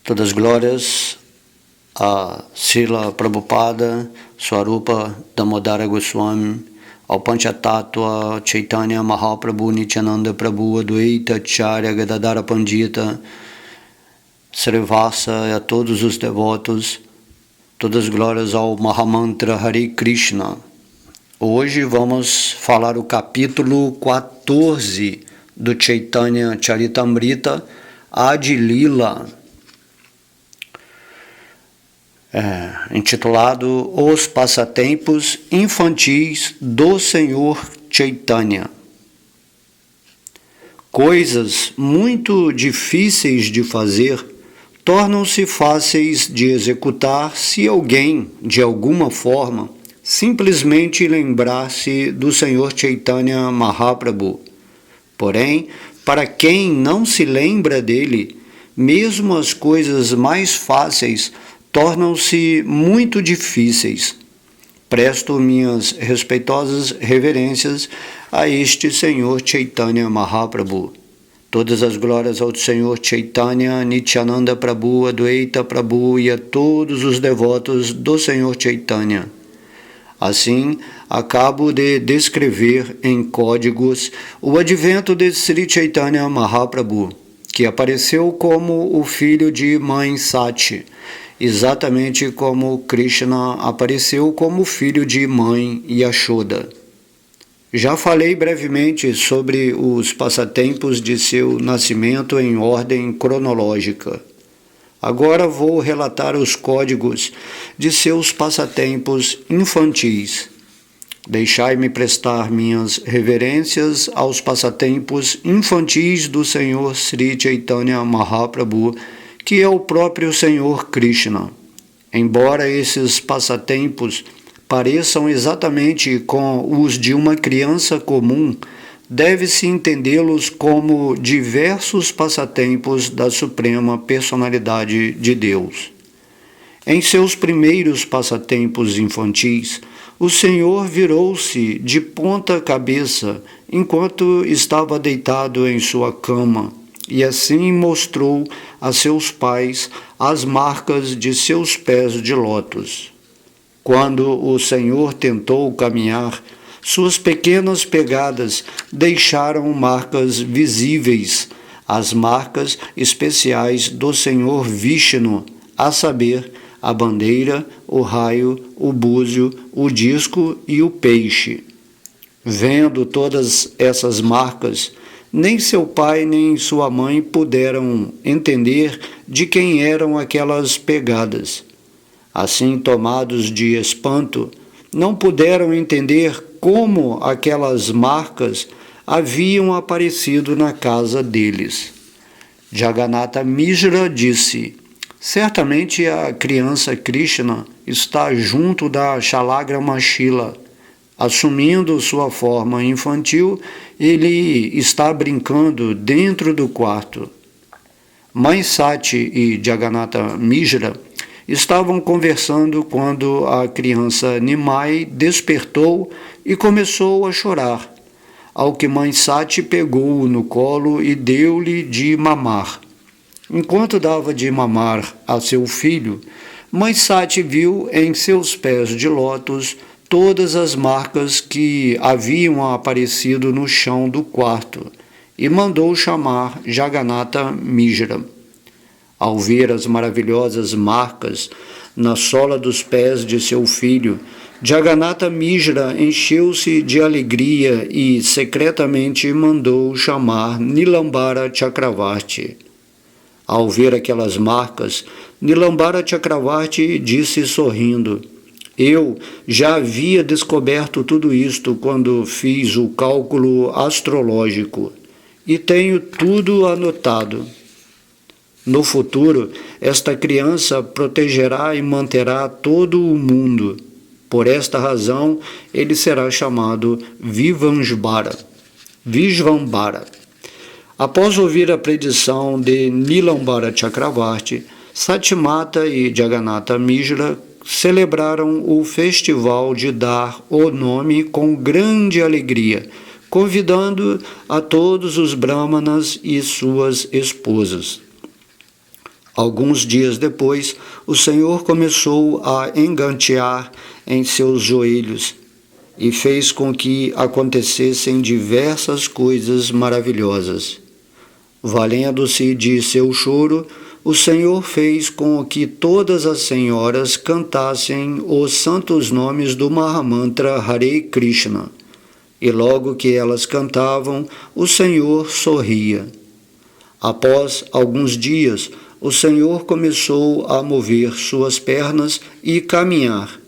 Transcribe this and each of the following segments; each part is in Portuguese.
Todas as glórias a Srila Prabhupada, Swarupa Damodara Goswami, ao Panchatattva, Chaitanya Mahaprabhu, Nityananda Prabhu, Advaita Acharya, Gadadara Pandita, Srivasa e a todos os devotos, todas as glórias ao Mahamantra Hare Krishna. Hoje vamos falar o capítulo 14 do Chaitanya Charitamrita, Adi Lila, intitulado Os Passatempos Infantis do Senhor Chaitanya. Coisas muito difíceis de fazer tornam-se fáceis de executar se alguém, de alguma forma, simplesmente lembrar-se do Senhor Chaitanya Mahaprabhu. Porém, para quem não se lembra dele, mesmo as coisas mais fáceis tornam-se muito difíceis. Presto minhas respeitosas reverências a este Senhor Chaitanya Mahaprabhu. Todas as glórias ao Senhor Chaitanya, Nityananda Prabhu, Advaita Prabhu e a todos os devotos do Senhor Chaitanya. Assim, acabo de descrever em códigos o advento de Sri Chaitanya Mahaprabhu, que apareceu como o filho de mãe Sati, exatamente como Krishna apareceu como filho de mãe Yashoda. Já falei brevemente sobre os passatempos de seu nascimento em ordem cronológica. Agora vou relatar os códigos de seus passatempos infantis. Deixai-me prestar minhas reverências aos passatempos infantis do Senhor Sri Chaitanya Mahaprabhu, que é o próprio Senhor Krishna. Embora esses passatempos pareçam exatamente com os de uma criança comum, deve-se entendê-los como diversos passatempos da Suprema Personalidade de Deus. Em seus primeiros passatempos infantis, o Senhor virou-se de ponta cabeça enquanto estava deitado em sua cama, e assim mostrou a seus pais as marcas de seus pés de lótus. Quando o Senhor tentou caminhar, suas pequenas pegadas deixaram marcas visíveis, as marcas especiais do Senhor Vishnu, a saber, a bandeira, o raio, o búzio, o disco e o peixe. Vendo todas essas marcas, nem seu pai nem sua mãe puderam entender de quem eram aquelas pegadas. Assim, tomados de espanto, não puderam entender como aquelas marcas haviam aparecido na casa deles. Jagannatha Mishra disse: certamente a criança Krishna está junto da Shalagrama Shila. Assumindo sua forma infantil, ele está brincando dentro do quarto. Mãe Sati e Jagannatha Mishra estavam conversando quando a criança Nimai despertou e começou a chorar, ao que mãe Sati pegou-o no colo e deu-lhe de mamar. Enquanto dava de mamar a seu filho, mãe Sati viu em seus pés de lótus todas as marcas que haviam aparecido no chão do quarto e mandou chamar Jagannatha Mishra. Ao ver as maravilhosas marcas na sola dos pés de seu filho, Jagannatha Mishra encheu-se de alegria e secretamente mandou chamar Nilambara Chakravarti. Ao ver aquelas marcas, Nilambara Chakravarti disse sorrindo: eu já havia descoberto tudo isto quando fiz o cálculo astrológico e tenho tudo anotado. No futuro, esta criança protegerá e manterá todo o mundo. Por esta razão, ele será chamado Vishvambara. Após ouvir a predição de Nilambara Chakravarti, Satimata e Jagannatha Mishra celebraram o festival de dar o nome com grande alegria, convidando a todos os brahmanas e suas esposas. Alguns dias depois, o Senhor começou a engantear em seus joelhos e fez com que acontecessem diversas coisas maravilhosas. Valendo-se de seu choro, o Senhor fez com que todas as senhoras cantassem os santos nomes do Mahamantra Hare Krishna. E logo que elas cantavam, o Senhor sorria. Após alguns dias, o Senhor começou a mover suas pernas e caminhar.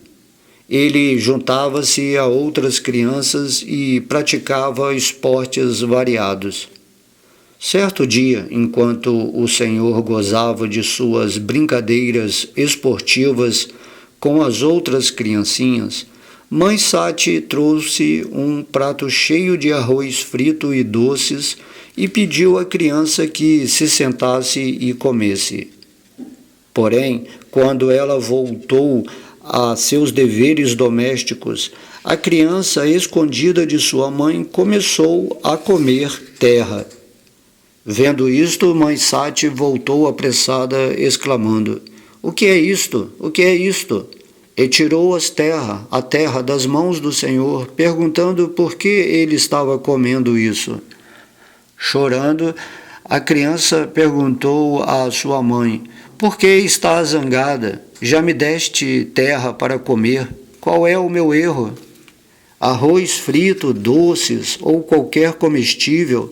Ele juntava-se a outras crianças e praticava esportes variados. Certo dia, enquanto o Senhor gozava de suas brincadeiras esportivas com as outras criancinhas, Mãe Sati trouxe um prato cheio de arroz frito e doces e pediu à criança que se sentasse e comesse. Porém, quando ela voltou a seus deveres domésticos, a criança, escondida de sua mãe, começou a comer terra. Vendo isto, Mãe Sati voltou apressada, exclamando: "O que é isto? O que é isto?" E tirou a terra das mãos do Senhor, perguntando por que ele estava comendo isso. Chorando, a criança perguntou à sua mãe: "Por que está zangada? Já me deste terra para comer. Qual é o meu erro? Arroz frito, doces ou qualquer comestível,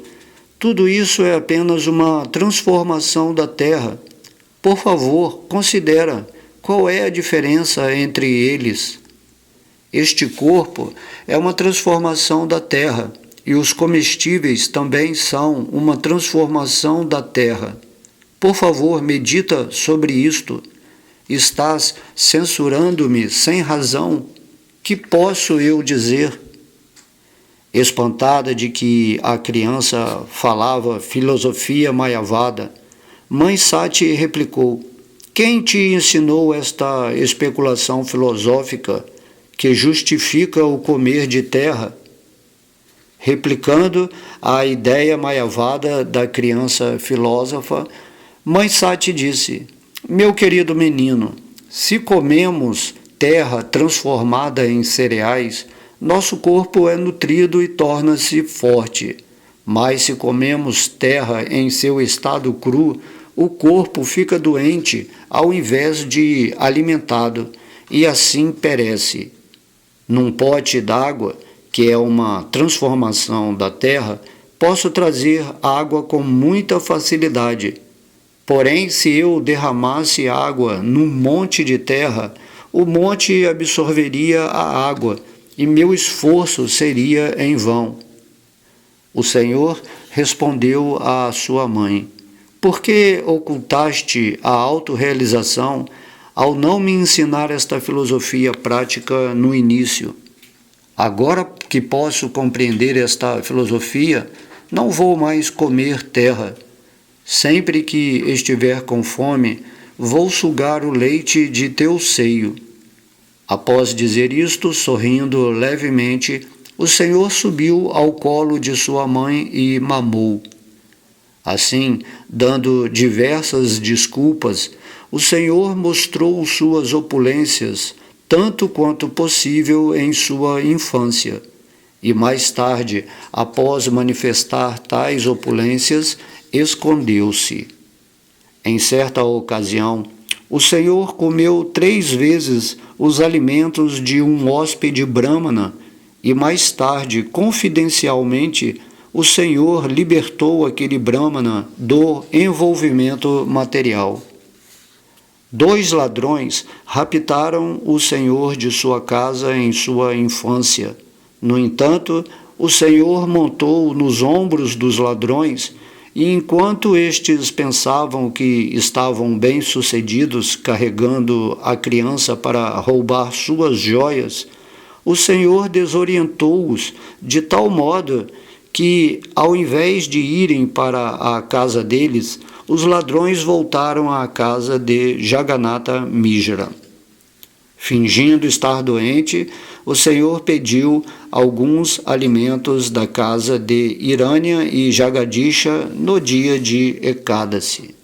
tudo isso é apenas uma transformação da terra. Por favor, considera qual é a diferença entre eles. Este corpo é uma transformação da terra, e os comestíveis também são uma transformação da terra. Por favor, medita sobre isto. Estás censurando-me sem razão. Que posso eu dizer?" Espantada de que a criança falava filosofia mayavada, Mãe Sati replicou: "Quem te ensinou esta especulação filosófica que justifica o comer de terra?" Replicando a ideia mayavada da criança filósofa, Mãe Sati disse: "Meu querido menino, se comemos terra transformada em cereais, nosso corpo é nutrido e torna-se forte. Mas se comemos terra em seu estado cru, o corpo fica doente ao invés de alimentado e assim perece. Num pote d'água, que é uma transformação da terra, posso trazer água com muita facilidade. Porém, se eu derramasse água num monte de terra, o monte absorveria a água e meu esforço seria em vão." O Senhor respondeu à sua mãe: "Por que ocultaste a autorrealização ao não me ensinar esta filosofia prática no início? Agora que posso compreender esta filosofia, não vou mais comer terra. Sempre que estiver com fome, vou sugar o leite de teu seio." Após dizer isto, sorrindo levemente, o Senhor subiu ao colo de sua mãe e mamou. Assim, dando diversas desculpas, o Senhor mostrou suas opulências, tanto quanto possível em sua infância. E mais tarde, após manifestar tais opulências, escondeu-se. Em certa ocasião, o Senhor comeu 3 vezes os alimentos de um hóspede brâmana e mais tarde, confidencialmente, o Senhor libertou aquele brâmana do envolvimento material. 2 ladrões raptaram o Senhor de sua casa em sua infância. No entanto, o Senhor montou nos ombros dos ladrões e enquanto estes pensavam que estavam bem-sucedidos carregando a criança para roubar suas joias, o Senhor desorientou-os de tal modo que, ao invés de irem para a casa deles, os ladrões voltaram à casa de Jagannatha Mishra. Fingindo estar doente, o Senhor pediu alguns alimentos da casa de Hiranya e Jagadisha no dia de Ekadasi.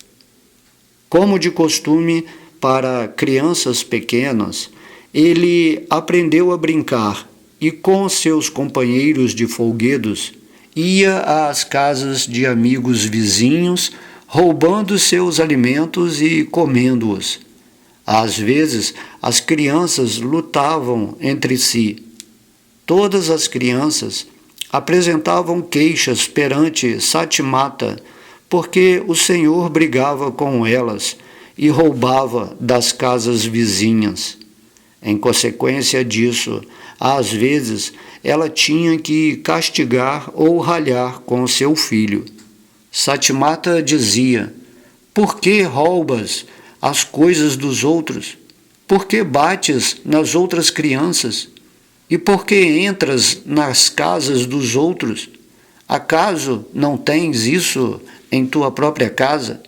Como de costume para crianças pequenas, ele aprendeu a brincar e, com seus companheiros de folguedos, ia às casas de amigos vizinhos, roubando seus alimentos e comendo-os. Às vezes, as crianças lutavam entre si. Todas as crianças apresentavam queixas perante Satimata, porque o Senhor brigava com elas e roubava das casas vizinhas. Em consequência disso, às vezes, ela tinha que castigar ou ralhar com seu filho. Satimata dizia: "Por que roubas as coisas dos outros? Por que bates nas outras crianças? E por que entras nas casas dos outros? Acaso não tens isso em tua própria casa?"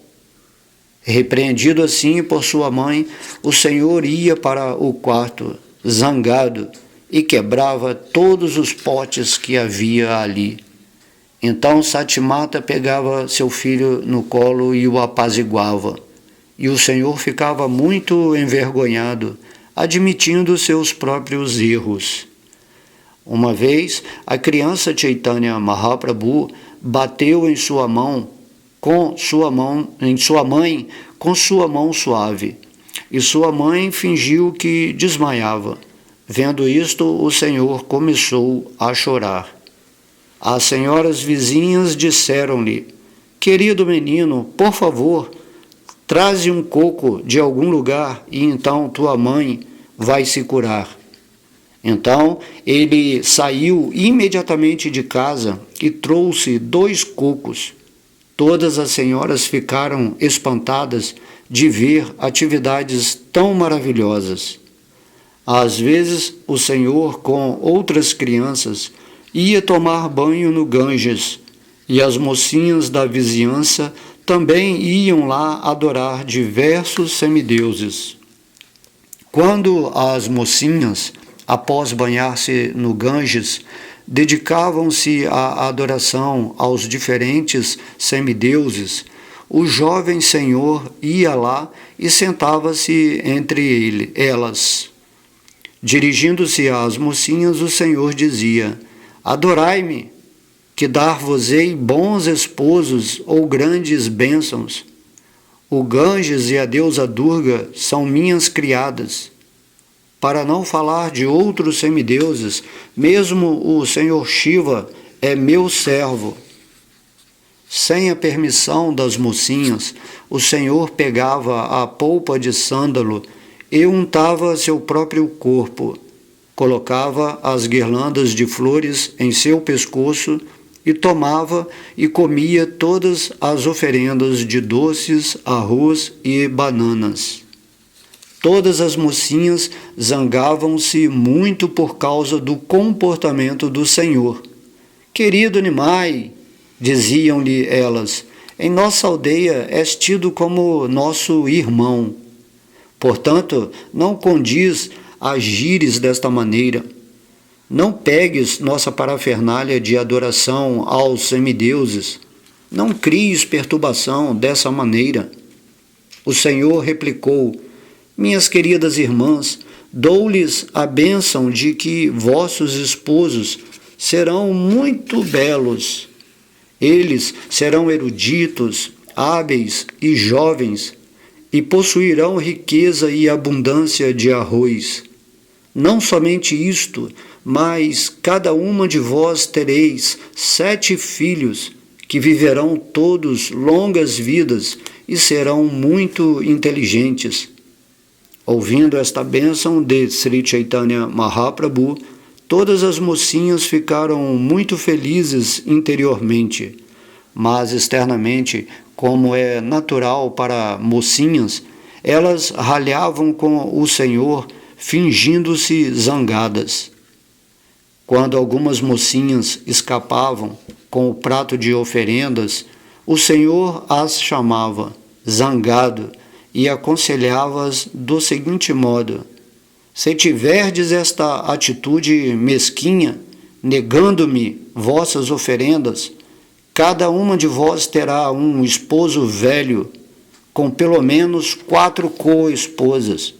Repreendido assim por sua mãe, o Senhor ia para o quarto, zangado, e quebrava todos os potes que havia ali. Então Satimata pegava seu filho no colo e o apaziguava. E o Senhor ficava muito envergonhado, admitindo seus próprios erros. Uma vez, a criança Chaitanya Mahaprabhu bateu em sua mãe com sua mão suave, e sua mãe fingiu que desmaiava. Vendo isto, o Senhor começou a chorar. As senhoras vizinhas disseram-lhe: "Querido menino, por favor, traze um coco de algum lugar e então tua mãe vai se curar." Então ele saiu imediatamente de casa e trouxe 2 cocos. Todas as senhoras ficaram espantadas de ver atividades tão maravilhosas. Às vezes, o Senhor, com outras crianças, ia tomar banho no Ganges, e as mocinhas da vizinhança também iam lá adorar diversos semideuses. Quando as mocinhas, após banhar-se no Ganges, dedicavam-se à adoração aos diferentes semideuses, o jovem senhor ia lá e sentava-se entre elas. Dirigindo-se às mocinhas, o Senhor dizia: "Adorai-me, que dar-vos-ei bons esposos ou grandes bênçãos. O Ganges e a deusa Durga são minhas criadas. Para não falar de outros semideuses, mesmo o Senhor Shiva é meu servo." Sem a permissão das mocinhas, o Senhor pegava a polpa de sândalo e untava seu próprio corpo, colocava as guirlandas de flores em seu pescoço e tomava e comia todas as oferendas de doces, arroz e bananas. Todas as mocinhas zangavam-se muito por causa do comportamento do Senhor. "Querido Nimai", diziam-lhe elas, "em nossa aldeia és tido como nosso irmão. Portanto, não condiz agires desta maneira. Não pegues nossa parafernália de adoração aos semideuses. Não cries perturbação dessa maneira." O Senhor replicou: "Minhas queridas irmãs, dou-lhes a bênção de que vossos esposos serão muito belos. Eles serão eruditos, hábeis e jovens, e possuirão riqueza e abundância de arroz. Não somente isto, mas cada uma de vós tereis 7 filhos, que viverão todos longas vidas e serão muito inteligentes." Ouvindo esta bênção de Sri Chaitanya Mahaprabhu, todas as mocinhas ficaram muito felizes interiormente, mas externamente, como é natural para mocinhas, elas ralhavam com o Senhor, fingindo-se zangadas. Quando algumas mocinhas escapavam com o prato de oferendas, o Senhor as chamava, zangado, e aconselhava-as do seguinte modo: "Se tiverdes esta atitude mesquinha, negando-me vossas oferendas, cada uma de vós terá um esposo velho, com pelo menos 4 co-esposas.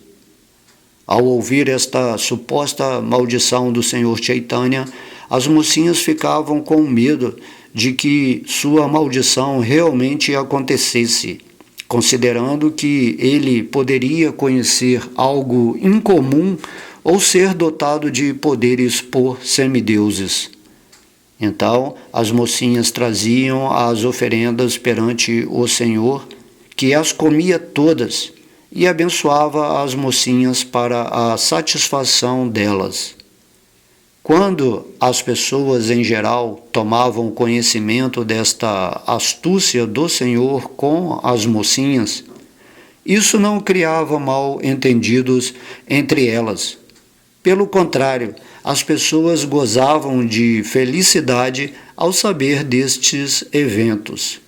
Ao ouvir esta suposta maldição do Senhor Chaitanya, as mocinhas ficavam com medo de que sua maldição realmente acontecesse, considerando que ele poderia conhecer algo incomum ou ser dotado de poderes por semideuses. Então, as mocinhas traziam as oferendas perante o Senhor, que as comia todas, e abençoava as mocinhas para a satisfação delas. Quando as pessoas em geral tomavam conhecimento desta astúcia do Senhor com as mocinhas, isso não criava mal-entendidos entre elas. Pelo contrário, as pessoas gozavam de felicidade ao saber destes eventos.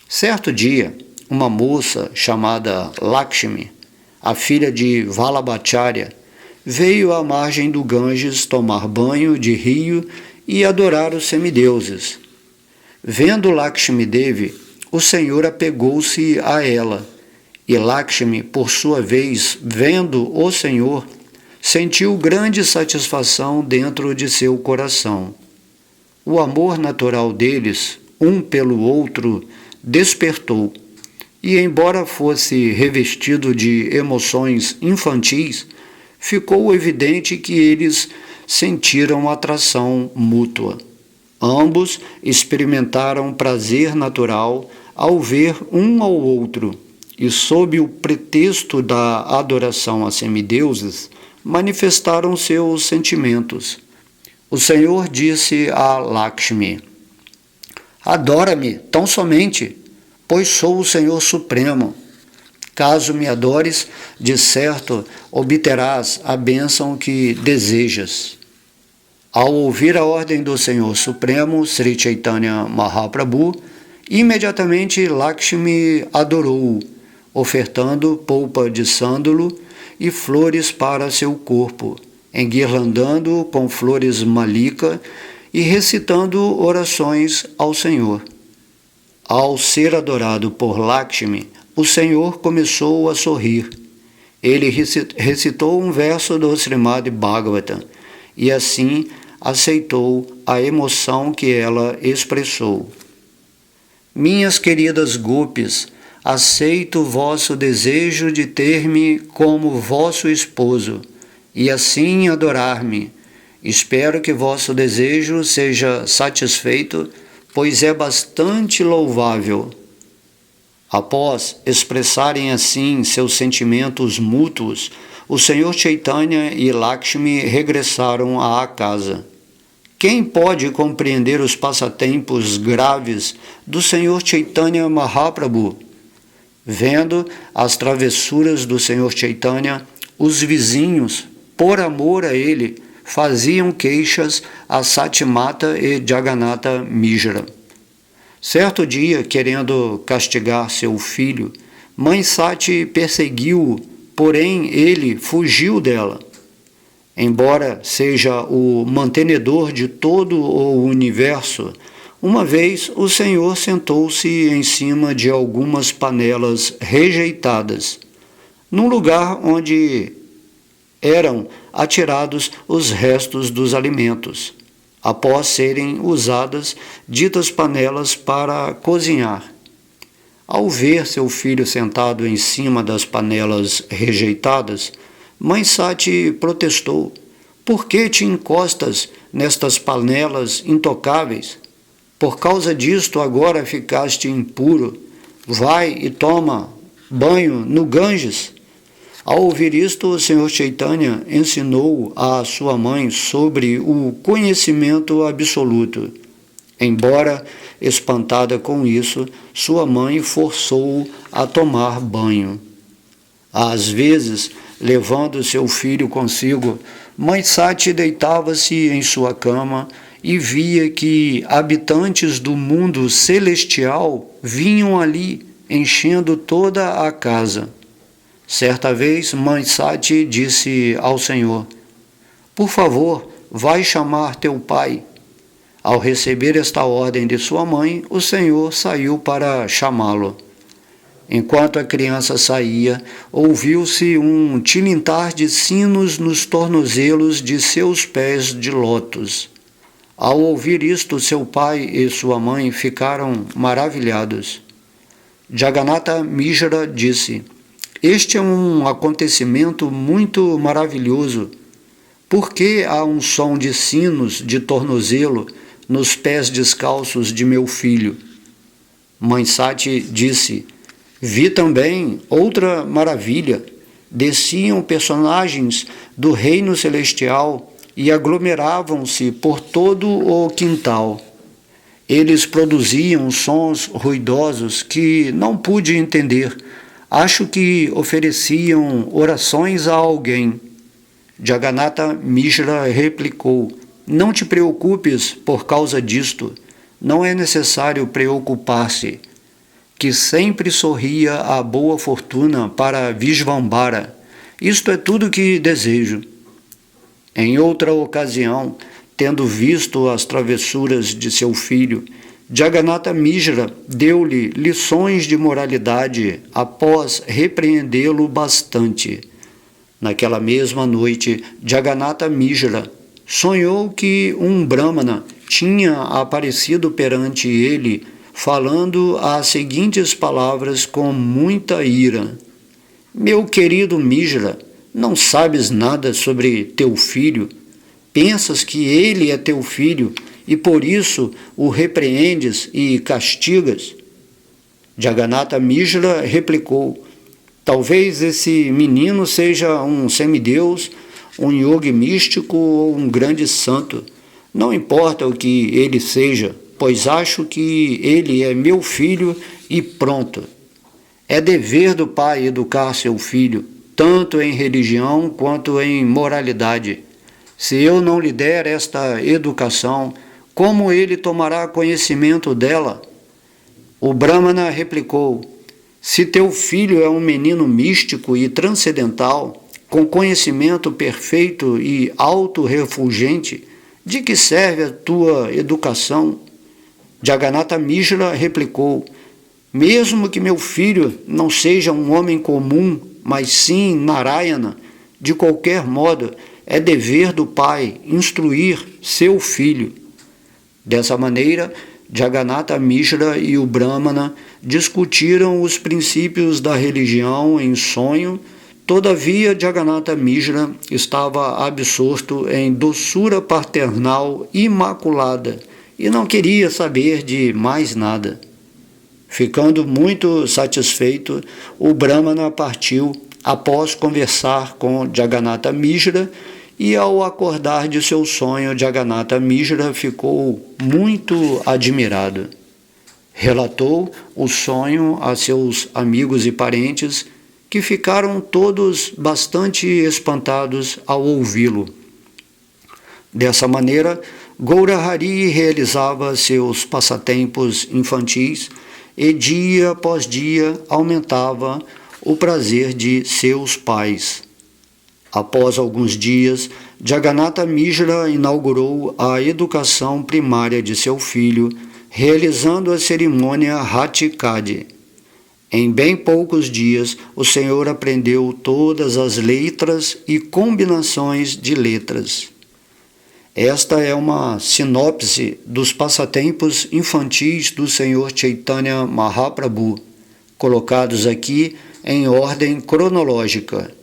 Certo dia, uma moça chamada Lakshmi, a filha de Vallabhacharya, veio à margem do Ganges tomar banho de rio e adorar os semideuses. Vendo Lakshmi Devi, o Senhor apegou-se a ela, e Lakshmi, por sua vez, vendo o Senhor, sentiu grande satisfação dentro de seu coração. O amor natural deles, um pelo outro, despertou, e embora fosse revestido de emoções infantis, ficou evidente que eles sentiram atração mútua. Ambos experimentaram prazer natural ao ver um ao outro, e sob o pretexto da adoração a semideuses, manifestaram seus sentimentos. O Senhor disse a Lakshmi: adora-me tão somente, pois sou o Senhor Supremo. Caso me adores, de certo obterás a bênção que desejas. Ao ouvir a ordem do Senhor Supremo, Sri Chaitanya Mahaprabhu, imediatamente Lakshmi adorou-o, ofertando polpa de sândalo e flores para seu corpo, enguirlandando-o com flores malika e recitando orações ao Senhor. Ao ser adorado por Lakshmi, o Senhor começou a sorrir. Ele recitou um verso do Srimad Bhagavatam e assim aceitou a emoção que ela expressou. Minhas queridas gopis, aceito vosso desejo de ter-me como vosso esposo e assim adorar-me. Espero que vosso desejo seja satisfeito, pois é bastante louvável. Após expressarem assim seus sentimentos mútuos, o Senhor Chaitanya e Lakshmi regressaram à casa. Quem pode compreender os passatempos graves do Senhor Chaitanya Mahaprabhu? Vendo as travessuras do Senhor Chaitanya, os vizinhos, por amor a ele, faziam queixas a Satimata e Jagannatha Mishra. Certo dia, querendo castigar seu filho, Mãe Sati perseguiu-o, porém ele fugiu dela. Embora seja o mantenedor de todo o universo, uma vez o Senhor sentou-se em cima de algumas panelas rejeitadas, num lugar onde eram atirados os restos dos alimentos, após serem usadas ditas panelas para cozinhar. Ao ver seu filho sentado em cima das panelas rejeitadas, Mãe Sati protestou: por que te encostas nestas panelas intocáveis? Por causa disto agora ficaste impuro. Vai e toma banho no Ganges. Ao ouvir isto, o Senhor Chaitanya ensinou a sua mãe sobre o conhecimento absoluto. Embora espantada com isso, sua mãe forçou-o a tomar banho. Às vezes, levando seu filho consigo, Mãe Sati deitava-se em sua cama e via que habitantes do mundo celestial vinham ali, enchendo toda a casa. Certa vez, Mãe Sati disse ao Senhor: por favor, vai chamar teu pai. Ao receber esta ordem de sua mãe, o Senhor saiu para chamá-lo. Enquanto a criança saía, ouviu-se um tilintar de sinos nos tornozelos de seus pés de lótus. Ao ouvir isto, seu pai e sua mãe ficaram maravilhados. Jagannatha Mishra disse: "Este é um acontecimento muito maravilhoso. Por que há um som de sinos de tornozelo nos pés descalços de meu filho?" Mãe Sati disse: "Vi também outra maravilha. Desciam personagens do reino celestial e aglomeravam-se por todo o quintal. Eles produziam sons ruidosos que não pude entender. Acho que ofereciam orações a alguém." Jagannatha Mishra replicou: "Não te preocupes por causa disto. Não é necessário preocupar-se. Que sempre sorria a boa fortuna para Visvambara. Isto é tudo que desejo." Em outra ocasião, tendo visto as travessuras de seu filho, Jagannatha Mishra deu-lhe lições de moralidade após repreendê-lo bastante. Naquela mesma noite, Jagannatha Mishra sonhou que um Brahmana tinha aparecido perante ele, falando as seguintes palavras com muita ira: "Meu querido Mishra, não sabes nada sobre teu filho? Pensas que ele é teu filho e por isso o repreendes e castigas?" Jagannatha Mishra replicou: "Talvez esse menino seja um semideus, um yogi místico ou um grande santo. Não importa o que ele seja, pois acho que ele é meu filho e pronto. É dever do pai educar seu filho, tanto em religião quanto em moralidade. Se eu não lhe der esta educação, como ele tomará conhecimento dela?" O Brahmana replicou: "Se teu filho é um menino místico e transcendental, com conhecimento perfeito e autorrefulgente, de que serve a tua educação?" Jagannatha Mishra replicou: "Mesmo que meu filho não seja um homem comum, mas sim Narayana, de qualquer modo, é dever do pai instruir seu filho." Dessa maneira, Jagannatha Mishra e o Brahmana discutiram os princípios da religião em sonho. Todavia, Jagannatha Mishra estava absorto em doçura paternal imaculada e não queria saber de mais nada. Ficando muito satisfeito, o Brahmana partiu após conversar com Jagannatha Mishra e, ao acordar de seu sonho, Jagannatha Mishra ficou muito admirado. Relatou o sonho a seus amigos e parentes, que ficaram todos bastante espantados ao ouvi-lo. Dessa maneira, Gaurahari realizava seus passatempos infantis e dia após dia aumentava o prazer de seus pais. Após alguns dias, Jagannatha Mishra inaugurou a educação primária de seu filho, realizando a cerimônia Hatikadi. Em bem poucos dias, o Senhor aprendeu todas as letras e combinações de letras. Esta é uma sinopse dos passatempos infantis do Senhor Chaitanya Mahaprabhu, colocados aqui em ordem cronológica.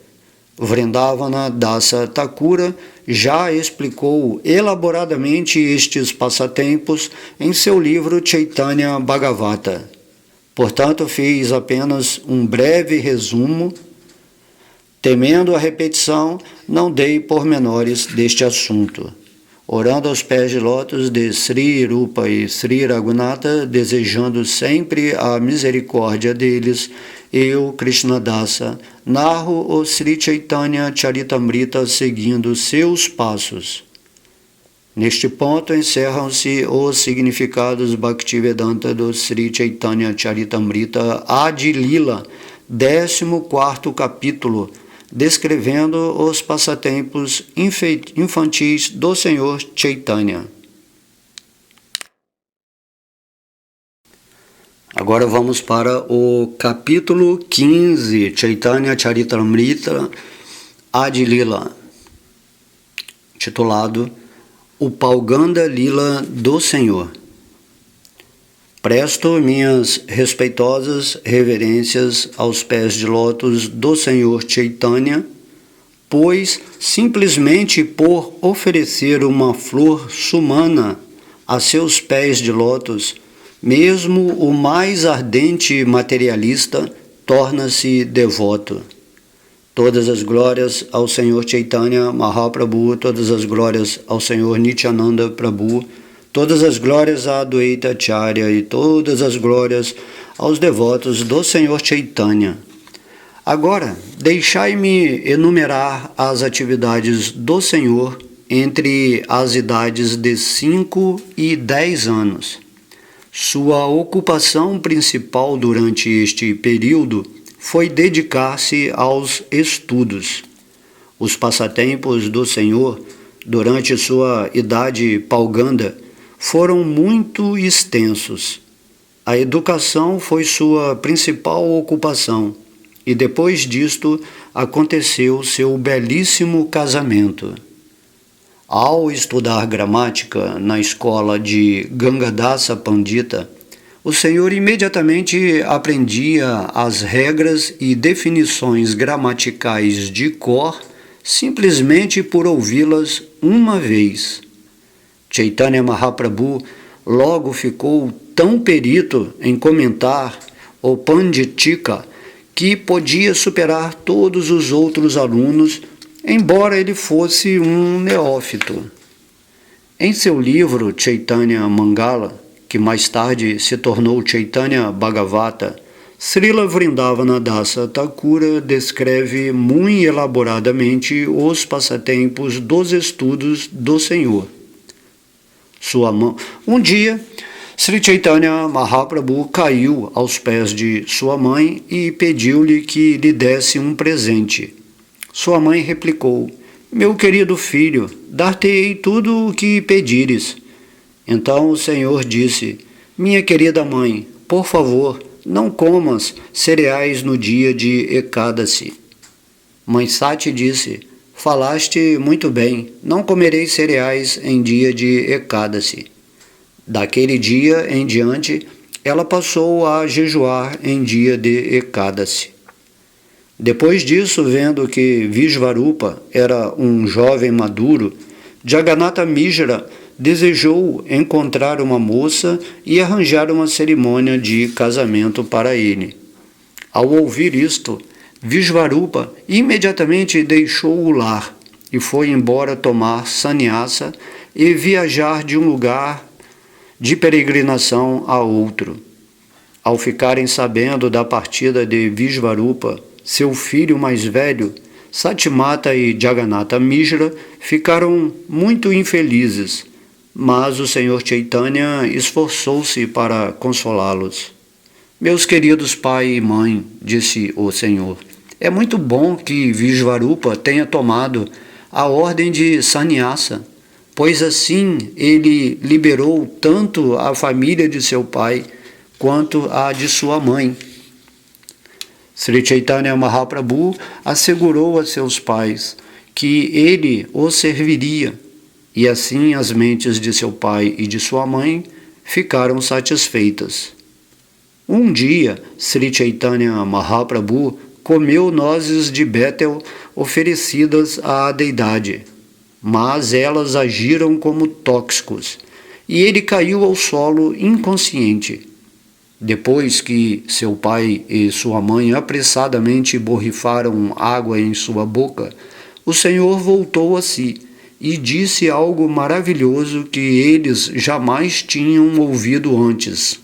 Vrindavana Dasa Thakura já explicou elaboradamente estes passatempos em seu livro Chaitanya Bhagavata. Portanto, fiz apenas um breve resumo. Temendo a repetição, não dei pormenores deste assunto. Orando aos pés de lótus de Sri Rupa e Sri Raghunatha, desejando sempre a misericórdia deles, eu, Krishnadasa, narro o Sri Chaitanya Charitamrita seguindo seus passos. Neste ponto encerram-se os significados Bhaktivedanta do Sri Chaitanya Charitamrita Adi Lila, 14º capítulo, descrevendo os passatempos infantis do Senhor Chaitanya. Agora vamos para o capítulo 15, Chaitanya Charitamrita Adi Lila, titulado O Palganda Lila do Senhor. Presto minhas respeitosas reverências aos pés de lótus do Senhor Chaitanya, pois simplesmente por oferecer uma flor sumana a seus pés de lótus, mesmo o mais ardente materialista torna-se devoto. Todas as glórias ao Senhor Chaitanya Mahaprabhu, todas as glórias ao Senhor Nityananda Prabhu, todas as glórias a Advaita Acharya e todas as glórias aos devotos do Senhor Chaitanya. Agora, deixai-me enumerar as atividades do Senhor entre as idades de 5 e 10 anos. Sua ocupação principal durante este período foi dedicar-se aos estudos. Os passatempos do Senhor, durante sua idade palganda, foram muito extensos. A educação foi sua principal ocupação, e depois disto aconteceu seu belíssimo casamento. Ao estudar gramática na escola de Gangadasa Pandita, o Senhor imediatamente aprendia as regras e definições gramaticais de cor simplesmente por ouvi-las uma vez. Chaitanya Mahaprabhu logo ficou tão perito em comentar o Panditika que podia superar todos os outros alunos, embora ele fosse um neófito. Em seu livro Chaitanya Mangala, que mais tarde se tornou Chaitanya Bhagavata, Srila Vrindavana Dasa Thakura descreve muito elaboradamente os passatempos dos estudos do Senhor. Um dia, Sri Chaitanya Mahaprabhu caiu aos pés de sua mãe e pediu-lhe que lhe desse um presente. Sua mãe replicou: "Meu querido filho, dar-te-ei tudo o que pedires." Então o Senhor disse: "Minha querida mãe, por favor, não comas cereais no dia de Ekadasi." Mãe Sati disse: "Falaste muito bem, não comerei cereais em dia de Ekadasi." Daquele dia em diante, ela passou a jejuar em dia de Ekadasi. Depois disso, vendo que Vishvarupa era um jovem maduro, Jagannatha Mishra desejou encontrar uma moça e arranjar uma cerimônia de casamento para ele. Ao ouvir isto, Vishvarupa imediatamente deixou o lar e foi embora tomar sannyasa e viajar de um lugar de peregrinação a outro. Ao ficarem sabendo da partida de Vishvarupa, seu filho mais velho, Satimata e Jagannatha Mishra ficaram muito infelizes, mas o Senhor Chaitanya esforçou-se para consolá-los. "Meus queridos pai e mãe", disse o Senhor, "é muito bom que Vishvarupa tenha tomado a ordem de sannyasa, pois assim ele liberou tanto a família de seu pai quanto a de sua mãe." Sri Chaitanya Mahaprabhu assegurou a seus pais que ele os serviria, e assim as mentes de seu pai e de sua mãe ficaram satisfeitas. Um dia, Sri Chaitanya Mahaprabhu comeu nozes de Betel oferecidas à deidade, mas elas agiram como tóxicos, e ele caiu ao solo inconsciente. Depois que seu pai e sua mãe apressadamente borrifaram água em sua boca, o Senhor voltou a si e disse algo maravilhoso que eles jamais tinham ouvido antes.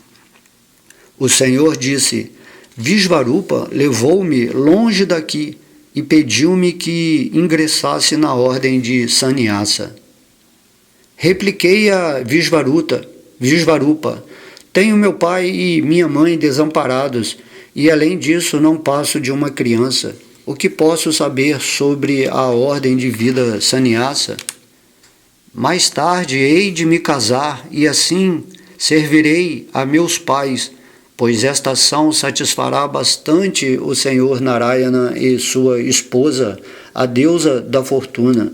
O Senhor disse: "Vishvarupa levou-me longe daqui e pediu-me que ingressasse na ordem de sannyasa." Repliquei a Vishvarupa: "Tenho meu pai e minha mãe desamparados, e além disso não passo de uma criança. O que posso saber sobre a ordem de vida sannyasa? Mais tarde hei de me casar, e assim servirei a meus pais, pois esta ação satisfará bastante o senhor Narayana e sua esposa, a deusa da fortuna.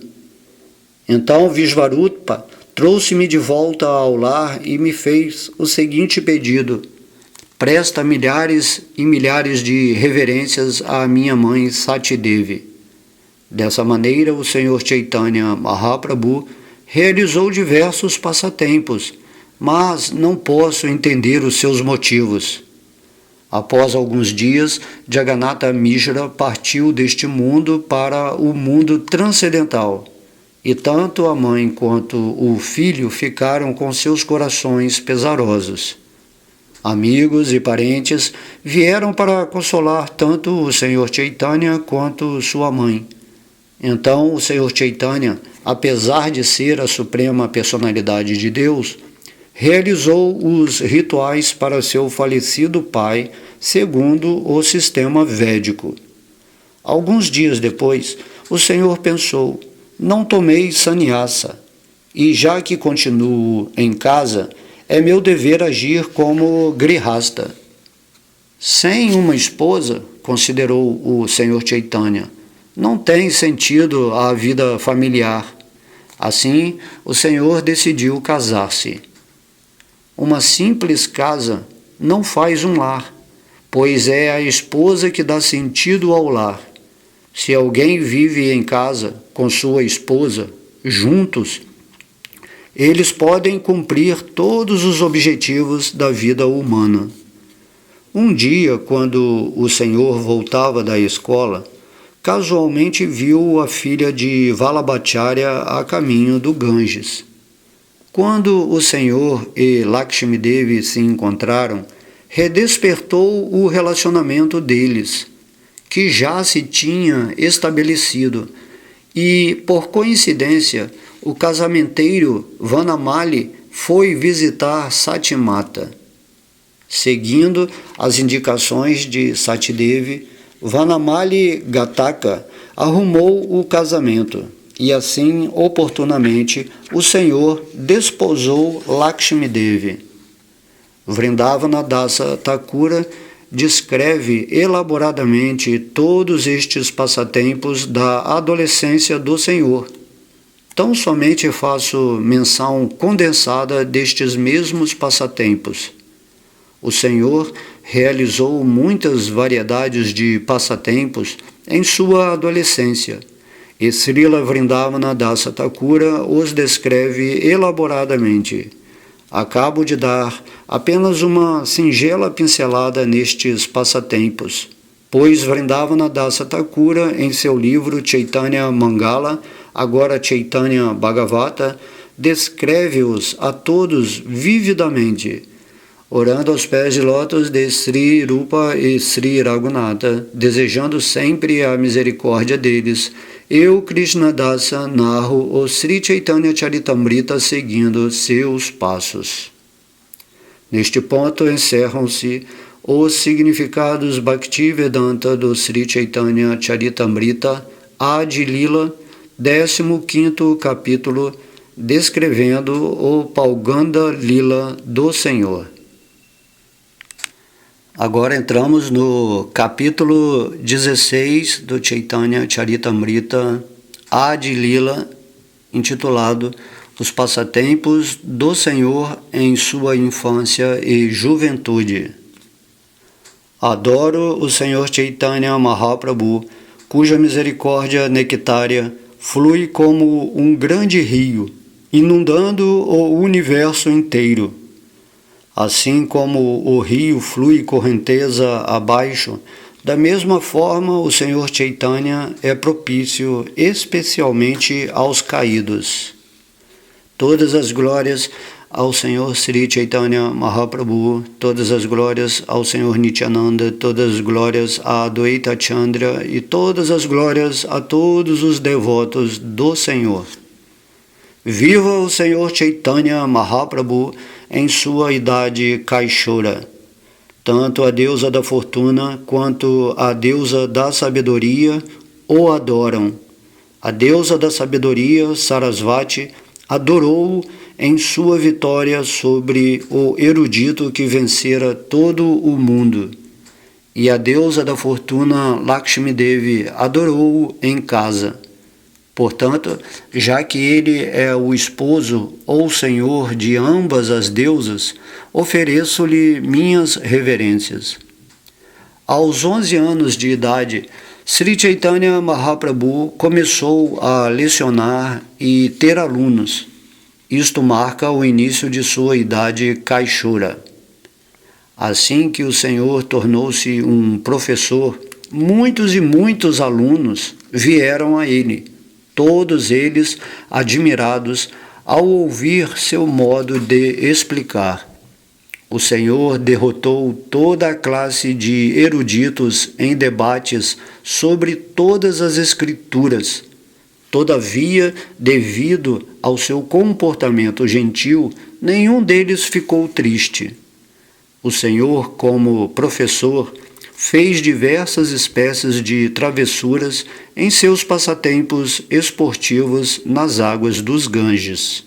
Então Vishvarupa trouxe-me de volta ao lar e me fez o seguinte pedido: presta milhares e milhares de reverências à minha mãe Sati Devi. Dessa maneira, o Senhor Chaitanya Mahaprabhu realizou diversos passatempos, mas não posso entender os seus motivos. Após alguns dias, Jagannatha Mishra partiu deste mundo para o mundo transcendental, e tanto a mãe quanto o filho ficaram com seus corações pesarosos. Amigos e parentes vieram para consolar tanto o Senhor Chaitanya quanto sua mãe. Então o Senhor Chaitanya, apesar de ser a suprema personalidade de Deus, realizou os rituais para seu falecido pai, segundo o sistema védico. Alguns dias depois, o Senhor pensou: não tomei sannyasa, e já que continuo em casa, é meu dever agir como grihasta. Sem uma esposa, considerou o Senhor Chaitanya, não tem sentido a vida familiar. Assim, o Senhor decidiu casar-se. Uma simples casa não faz um lar, pois é a esposa que dá sentido ao lar. Se alguém vive em casa com sua esposa, juntos, eles podem cumprir todos os objetivos da vida humana. Um dia, quando o Senhor voltava da escola, casualmente viu a filha de Vallabhacharya a caminho do Ganges. Quando o Senhor e Lakshmi Devi se encontraram, redespertou o relacionamento deles, que já se tinha estabelecido, e, por coincidência, o casamenteiro Vanamali foi visitar Satimata. Seguindo as indicações de Satidevi, Vanamali Gataka arrumou o casamento e assim, oportunamente, o Senhor desposou Lakshmi Devi. Vrindavana Dasa Thakura descreve elaboradamente todos estes passatempos da adolescência do Senhor. Tão somente faço menção condensada destes mesmos passatempos. O Senhor realizou muitas variedades de passatempos em sua adolescência, e Srila Vrindavana Dasa Thakura os descreve elaboradamente. Acabo de dar apenas uma singela pincelada nestes passatempos, pois Vrindavana Dasa Thakura, em seu livro Chaitanya Mangala, agora Chaitanya Bhagavata, descreve-os a todos vividamente, orando aos pés de lótus de Sri Rupa e Sri Raghunatha, desejando sempre a misericórdia deles. Eu, Krishna Dasa, narro o Sri Chaitanya Charitamrita seguindo seus passos. Neste ponto encerram-se os significados Bhaktivedanta do Sri Chaitanya Charitamrita Adi Lila, 15º capítulo, descrevendo o Pauganda Lila do Senhor. Agora entramos no capítulo 16 do Chaitanya Charitamrita Adi Lila, intitulado Os Passatempos do Senhor em sua infância e juventude. Adoro o Senhor Chaitanya Mahaprabhu, cuja misericórdia nectária flui como um grande rio, inundando o universo inteiro. Assim como o rio flui correnteza abaixo, da mesma forma o Senhor Chaitanya é propício especialmente aos caídos. Todas as glórias ao Senhor Sri Chaitanya Mahaprabhu, todas as glórias ao Senhor Nityananda, todas as glórias a Advaita Chandra e todas as glórias a todos os devotos do Senhor. Viva o Senhor Chaitanya Mahaprabhu em sua idade Kaishora. Tanto a deusa da fortuna quanto a deusa da sabedoria o adoram. A deusa da sabedoria, Sarasvati, adorou-o em sua vitória sobre o erudito que vencera todo o mundo. E a deusa da fortuna Lakshmi Devi adorou-o em casa. Portanto, já que ele é o esposo ou senhor de ambas as deusas, ofereço-lhe minhas reverências. Aos 11 anos de idade, Sri Chaitanya Mahaprabhu começou a lecionar e ter alunos. Isto marca o início de sua idade Kaishura. Assim que o Senhor tornou-se um professor, muitos e muitos alunos vieram a ele, todos eles admirados ao ouvir seu modo de explicar. O Senhor derrotou toda a classe de eruditos em debates sobre todas as Escrituras. Todavia, devido ao seu comportamento gentil, nenhum deles ficou triste. O Senhor, como professor, fez diversas espécies de travessuras em seus passatempos esportivos nas águas dos Ganges.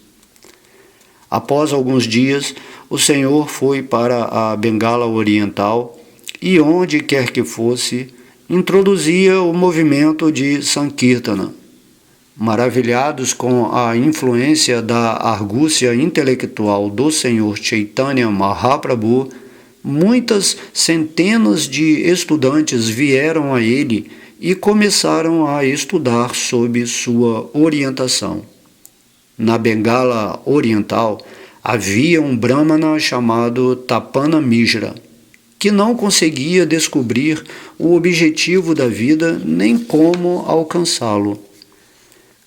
Após alguns dias, o Senhor foi para a Bengala Oriental e, onde quer que fosse, introduzia o movimento de Sankirtana. Maravilhados com a influência da argúcia intelectual do Senhor Chaitanya Mahaprabhu, muitas centenas de estudantes vieram a ele e começaram a estudar sob sua orientação. Na Bengala Oriental havia um brahmana chamado Tapana Mishra, que não conseguia descobrir o objetivo da vida nem como alcançá-lo.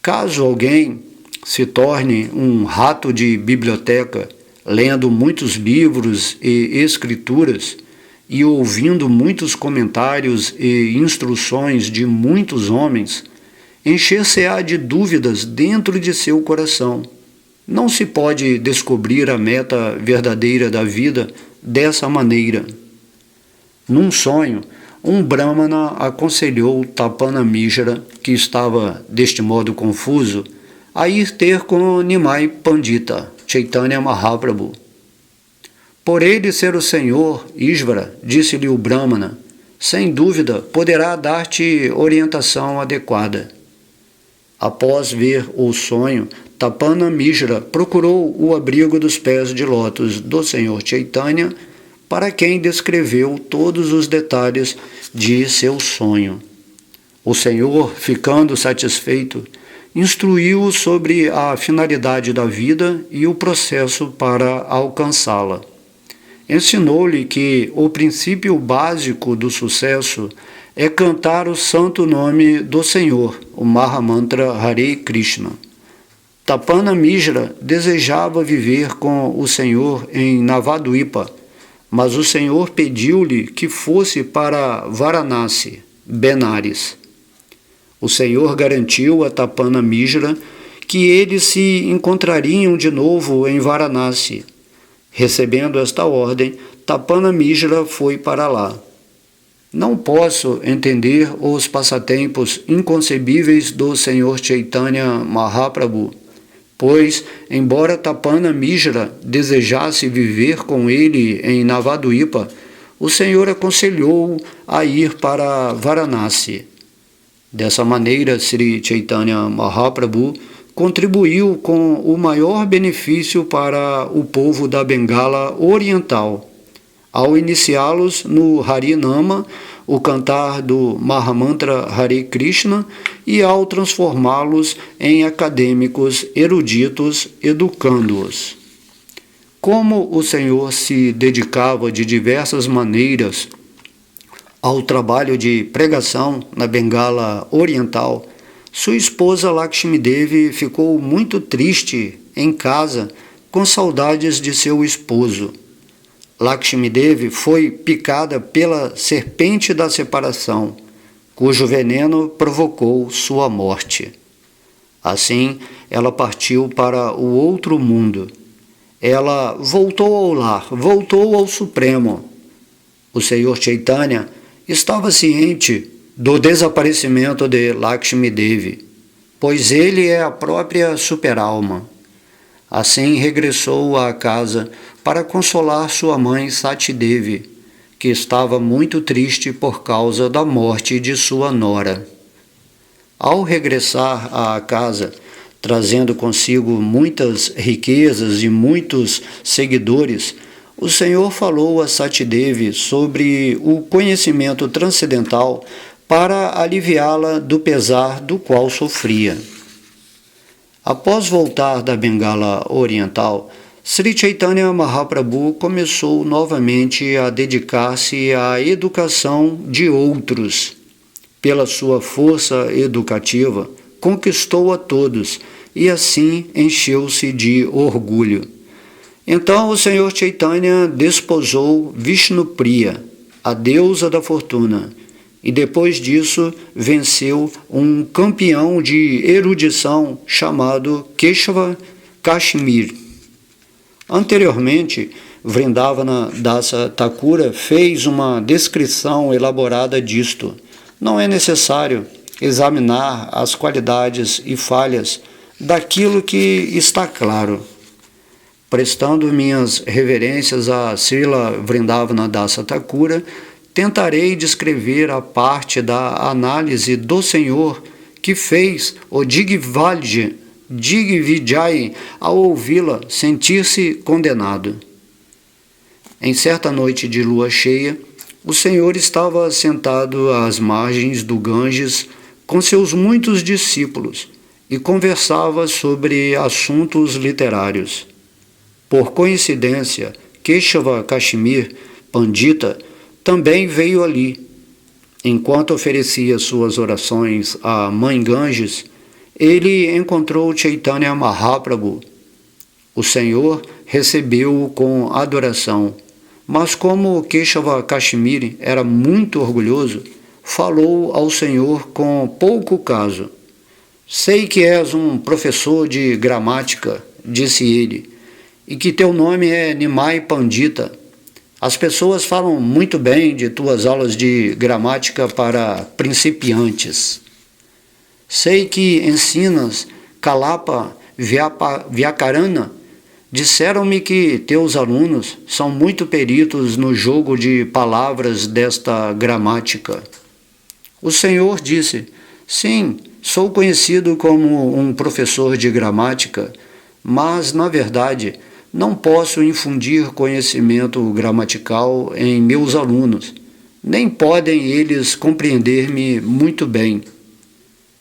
Caso alguém se torne um rato de biblioteca, lendo muitos livros e escrituras e ouvindo muitos comentários e instruções de muitos homens, encher-se-á de dúvidas dentro de seu coração. Não se pode descobrir a meta verdadeira da vida dessa maneira. Num sonho, um brahmana aconselhou Tapana Mishra, que estava deste modo confuso, a ir ter com Nimai Pandita, Chaitanya Mahaprabhu. Por ele ser o Senhor, Ishvara, disse-lhe o brahmana, sem dúvida poderá dar-te orientação adequada. Após ver o sonho, Tapana Mishra procurou o abrigo dos pés de lótus do Senhor Chaitanya, para quem descreveu todos os detalhes de seu sonho. O Senhor, ficando satisfeito, instruiu-o sobre a finalidade da vida e o processo para alcançá-la. Ensinou-lhe que o princípio básico do sucesso é cantar o santo nome do Senhor, o Mahamantra Hare Krishna. Tapana Mishra desejava viver com o Senhor em Navadvipa, mas o Senhor pediu-lhe que fosse para Varanasi, Benares. O Senhor garantiu a Tapana Mishra que eles se encontrariam de novo em Varanasi. Recebendo esta ordem, Tapana Mishra foi para lá. Não posso entender os passatempos inconcebíveis do Senhor Chaitanya Mahaprabhu, pois, embora Tapana Mishra desejasse viver com ele em Navadvipa, o Senhor aconselhou-o a ir para Varanasi. Dessa maneira, Sri Chaitanya Mahaprabhu contribuiu com o maior benefício para o povo da Bengala Oriental, ao iniciá-los no Harinama, o cantar do Mahamantra Hare Krishna, e ao transformá-los em acadêmicos eruditos, educando-os. Como o Senhor se dedicava de diversas maneiras ao trabalho de pregação na Bengala Oriental, sua esposa Lakshmi Devi ficou muito triste em casa com saudades de seu esposo. Lakshmi Devi foi picada pela serpente da separação, cujo veneno provocou sua morte. Assim, ela partiu para o outro mundo. Ela voltou ao lar, voltou ao Supremo. O Senhor Chaitanya estava ciente do desaparecimento de Lakshmi Devi, pois ele é a própria superalma. Assim regressou à casa para consolar sua mãe Sati Devi, que estava muito triste por causa da morte de sua nora. Ao regressar à casa, trazendo consigo muitas riquezas e muitos seguidores, o Senhor falou a Sati Devi sobre o conhecimento transcendental para aliviá-la do pesar do qual sofria. Após voltar da Bengala Oriental, Sri Chaitanya Mahaprabhu começou novamente a dedicar-se à educação de outros. Pela sua força educativa, conquistou a todos e assim encheu-se de orgulho. Então o Senhor Chaitanya desposou Vishnupriya, a deusa da fortuna, e depois disso venceu um campeão de erudição chamado Keshava Kashmir. Anteriormente, Vrindavana Dasa Thakura fez uma descrição elaborada disto. Não é necessário examinar as qualidades e falhas daquilo que está claro. Prestando minhas reverências a Srila Vrindavana Dasa Thakura, tentarei descrever a parte da análise do Senhor que fez o Digvijay ao ouvi-la sentir-se condenado. Em certa noite de lua cheia, o Senhor estava sentado às margens do Ganges com seus muitos discípulos e conversava sobre assuntos literários. Por coincidência, Keshava Kashmir, Pandita, também veio ali. Enquanto oferecia suas orações à Mãe Ganges, ele encontrou Chaitanya Mahaprabhu. O Senhor recebeu-o com adoração, mas como Keshava Kashmir era muito orgulhoso, falou ao Senhor com pouco caso. Sei que és um professor de gramática, disse ele, e que teu nome é Nimai Pandita. As pessoas falam muito bem de tuas aulas de gramática para principiantes. Sei que ensinas Kalapa Vyakarana. Disseram-me que teus alunos são muito peritos no jogo de palavras desta gramática. O Senhor disse, sim, sou conhecido como um professor de gramática, mas, na verdade, não posso infundir conhecimento gramatical em meus alunos, nem podem eles compreender-me muito bem.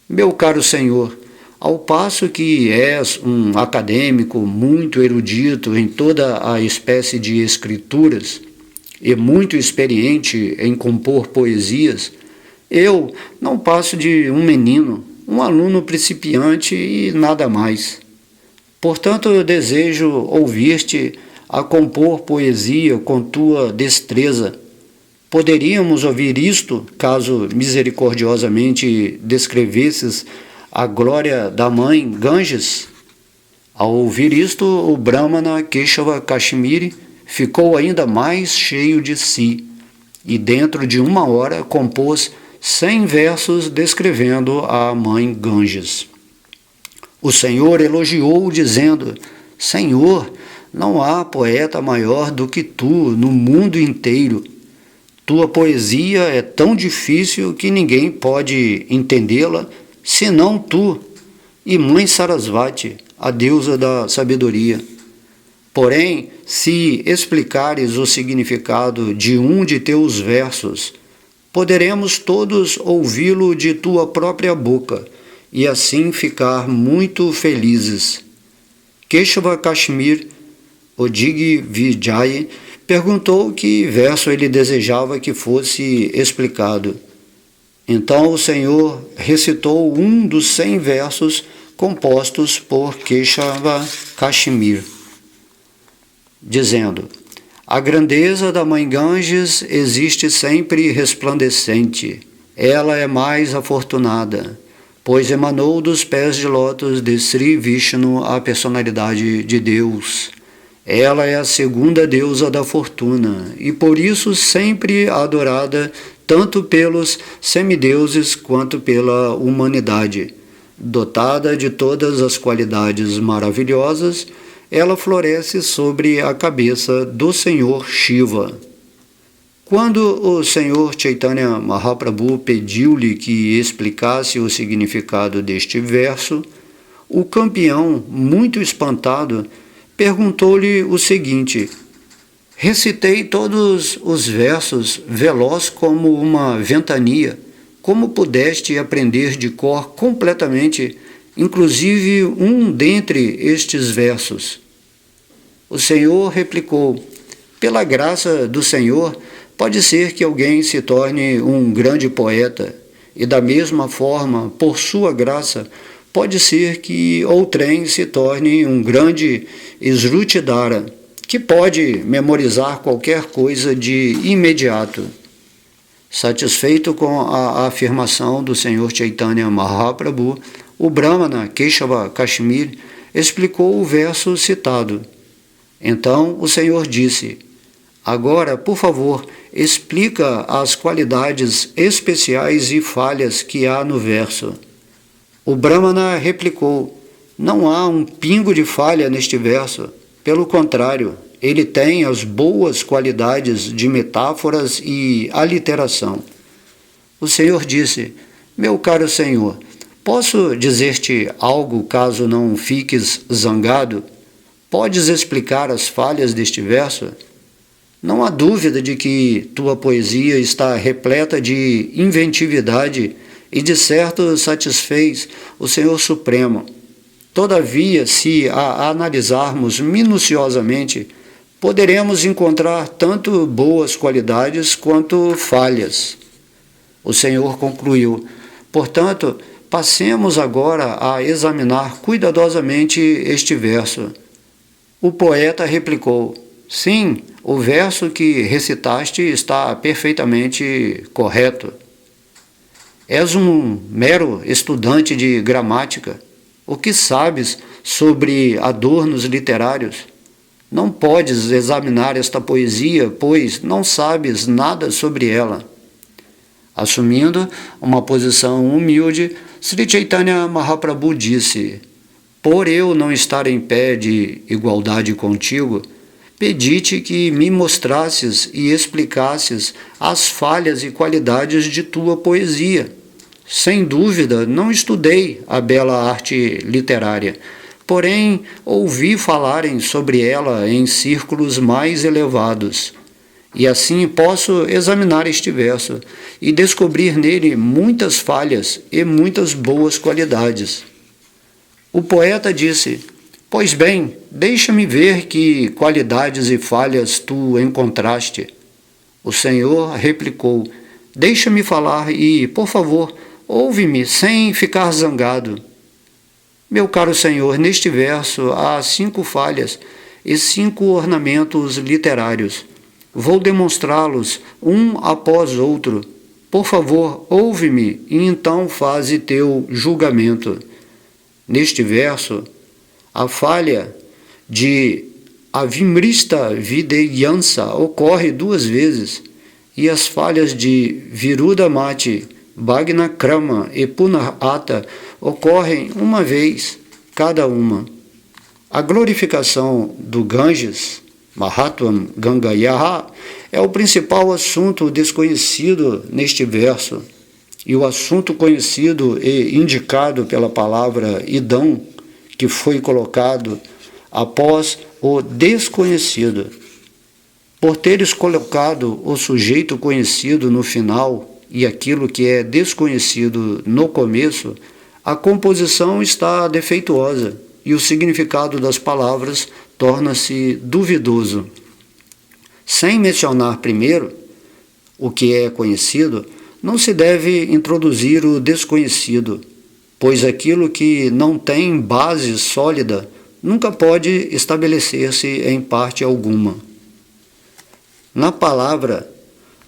Meu caro Senhor, ao passo que és um acadêmico muito erudito em toda a espécie de escrituras e muito experiente em compor poesias, eu não passo de um menino, um aluno principiante e nada mais. Portanto, eu desejo ouvir-te a compor poesia com tua destreza. Poderíamos ouvir isto, caso misericordiosamente descrevesses a glória da mãe Ganges? Ao ouvir isto, o Brahmana Keshava Kashmiri ficou ainda mais cheio de si, e dentro de 1 hora compôs 100 versos descrevendo a mãe Ganges. O Senhor elogiou, dizendo, Senhor, não há poeta maior do que tu no mundo inteiro. Tua poesia é tão difícil que ninguém pode entendê-la, senão tu e Mãe Sarasvati, a deusa da sabedoria. Porém, se explicares o significado de um de teus versos, poderemos todos ouvi-lo de tua própria boca, e assim ficar muito felizes. Keshava Kashmir, o Digvijay, perguntou que verso ele desejava que fosse explicado. Então o Senhor recitou um dos 100 versos compostos por Keshava Kashmir, dizendo, a grandeza da Mãe Ganges existe sempre resplandecente, ela é mais afortunada, pois emanou dos pés de lótus de Sri Vishnu a personalidade de Deus. Ela é a segunda deusa da fortuna e por isso sempre adorada tanto pelos semideuses quanto pela humanidade. Dotada de todas as qualidades maravilhosas, ela floresce sobre a cabeça do Senhor Shiva. Quando o Senhor Chaitanya Mahaprabhu pediu-lhe que explicasse o significado deste verso, o campeão, muito espantado, perguntou-lhe o seguinte: recitei todos os versos veloz como uma ventania. Como pudeste aprender de cor completamente, inclusive um dentre estes versos? O Senhor replicou: pela graça do Senhor, pode ser que alguém se torne um grande poeta, e da mesma forma, por sua graça, pode ser que outrem se torne um grande Srutidara, que pode memorizar qualquer coisa de imediato. Satisfeito com a afirmação do Senhor Chaitanya Mahaprabhu, o Brahmana Keshava Kashmir explicou o verso citado. Então o Senhor disse: agora, por favor, explica as qualidades especiais e falhas que há no verso. O Brahmana replicou: não há um pingo de falha neste verso. Pelo contrário, ele tem as boas qualidades de metáforas e aliteração. O Senhor disse: meu caro Senhor, posso dizer-te algo caso não fiques zangado? Podes explicar as falhas deste verso? Não há dúvida de que tua poesia está repleta de inventividade e de certo satisfez o Senhor Supremo. Todavia, se a analisarmos minuciosamente, poderemos encontrar tanto boas qualidades quanto falhas. O Senhor concluiu: portanto, passemos agora a examinar cuidadosamente este verso. O poeta replicou: sim, o verso que recitaste está perfeitamente correto. És um mero estudante de gramática. O que sabes sobre adornos literários? Não podes examinar esta poesia, pois não sabes nada sobre ela. Assumindo uma posição humilde, Sri Chaitanya Mahaprabhu disse: por eu não estar em pé de igualdade contigo, pedi-te que me mostrasses e explicasses as falhas e qualidades de tua poesia. Sem dúvida, não estudei a bela arte literária, porém ouvi falarem sobre ela em círculos mais elevados. E assim posso examinar este verso e descobrir nele muitas falhas e muitas boas qualidades. O poeta disse: pois bem, deixa-me ver que qualidades e falhas tu encontraste. O Senhor replicou: deixa-me falar e, por favor, ouve-me sem ficar zangado. Meu caro Senhor, neste verso há 5 falhas e 5 ornamentos literários. Vou demonstrá-los um após outro. Por favor, ouve-me e então faze teu julgamento. Neste verso, a falha de Avimrista Videyansa ocorre 2 vezes, e as falhas de Virudamati, Bhagnakrama e Punahata ocorrem 1 vez cada uma. A glorificação do Ganges, Mahatvam Gangayaha, é o principal assunto desconhecido neste verso, e o assunto conhecido e indicado pela palavra idam, que foi colocado após o desconhecido. Por teres colocado o sujeito conhecido no final e aquilo que é desconhecido no começo, a composição está defeituosa e o significado das palavras torna-se duvidoso. Sem mencionar primeiro o que é conhecido, não se deve introduzir o desconhecido, pois aquilo que não tem base sólida nunca pode estabelecer-se em parte alguma. Na palavra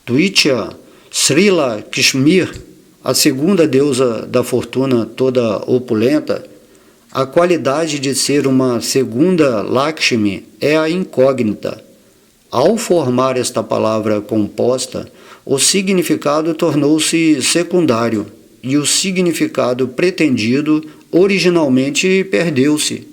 Dwitya Srila Kshmir, a segunda deusa da fortuna toda opulenta, a qualidade de ser uma segunda Lakshmi é a incógnita. Ao formar esta palavra composta, o significado tornou-se secundário e o significado pretendido originalmente perdeu-se.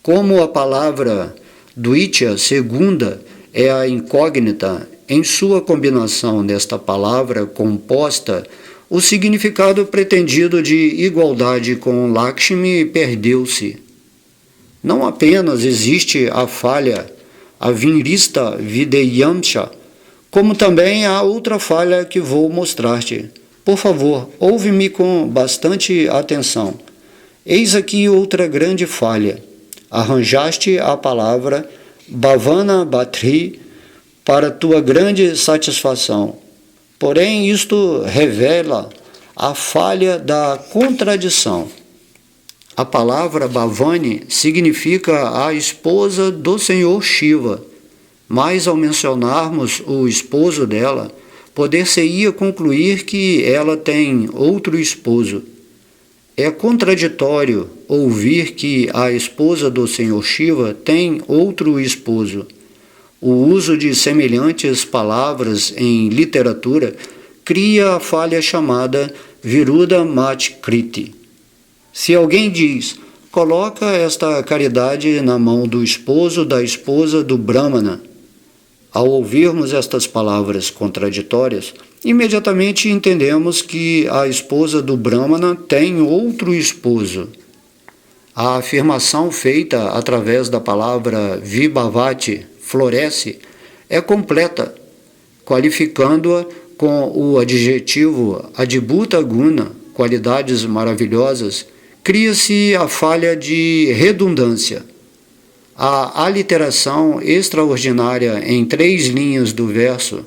Como a palavra Dvitya, segunda, é a incógnita, em sua combinação desta palavra composta, o significado pretendido de igualdade com Lakshmi perdeu-se. Não apenas existe a falha, a Vinrista Videyamsha, como também há outra falha que vou mostrar-te. Por favor, ouve-me com bastante atenção. Eis aqui outra grande falha. Arranjaste a palavra Bhavana Bhatri para tua grande satisfação. Porém, isto revela a falha da contradição. A palavra Bhavani significa a esposa do Senhor Shiva, mas ao mencionarmos o esposo dela, poder-se-ia concluir que ela tem outro esposo. É contraditório ouvir que a esposa do Senhor Shiva tem outro esposo. O uso de semelhantes palavras em literatura cria a falha chamada Viruddha Matkriti. Se alguém diz, coloca esta caridade na mão do esposo da esposa do Brahmana, ao ouvirmos estas palavras contraditórias, imediatamente entendemos que a esposa do Brahmana tem outro esposo. A afirmação feita através da palavra Vibhavati, floresce, é completa, qualificando-a com o adjetivo Adbhuta Guna, qualidades maravilhosas, cria-se a falha de redundância. A aliteração extraordinária em 3 linhas do verso,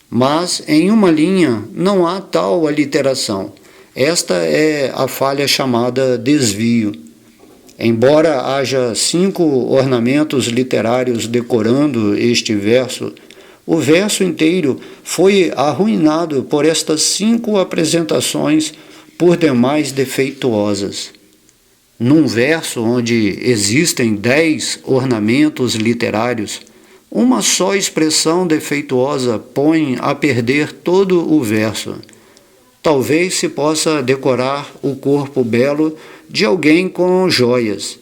mas em uma linha não há tal aliteração. Esta é a falha chamada desvio. Embora haja 5 ornamentos literários decorando este verso, o verso inteiro foi arruinado por estas 5 apresentações por demais defeituosas. Num verso onde existem 10 ornamentos literários, uma só expressão defeituosa põe a perder todo o verso. Talvez se possa decorar o corpo belo de alguém com joias,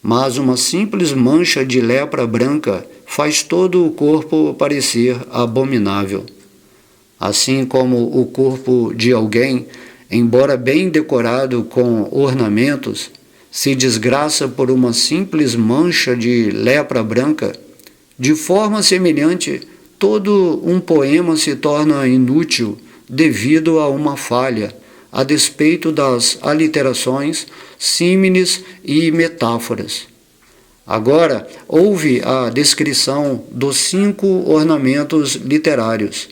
mas uma simples mancha de lepra branca faz todo o corpo parecer abominável. Assim como o corpo de alguém, embora bem decorado com ornamentos, se desgraça por uma simples mancha de lepra branca, de forma semelhante, todo um poema se torna inútil devido a uma falha, a despeito das aliterações, símiles e metáforas. Agora, ouve a descrição dos 5 ornamentos literários.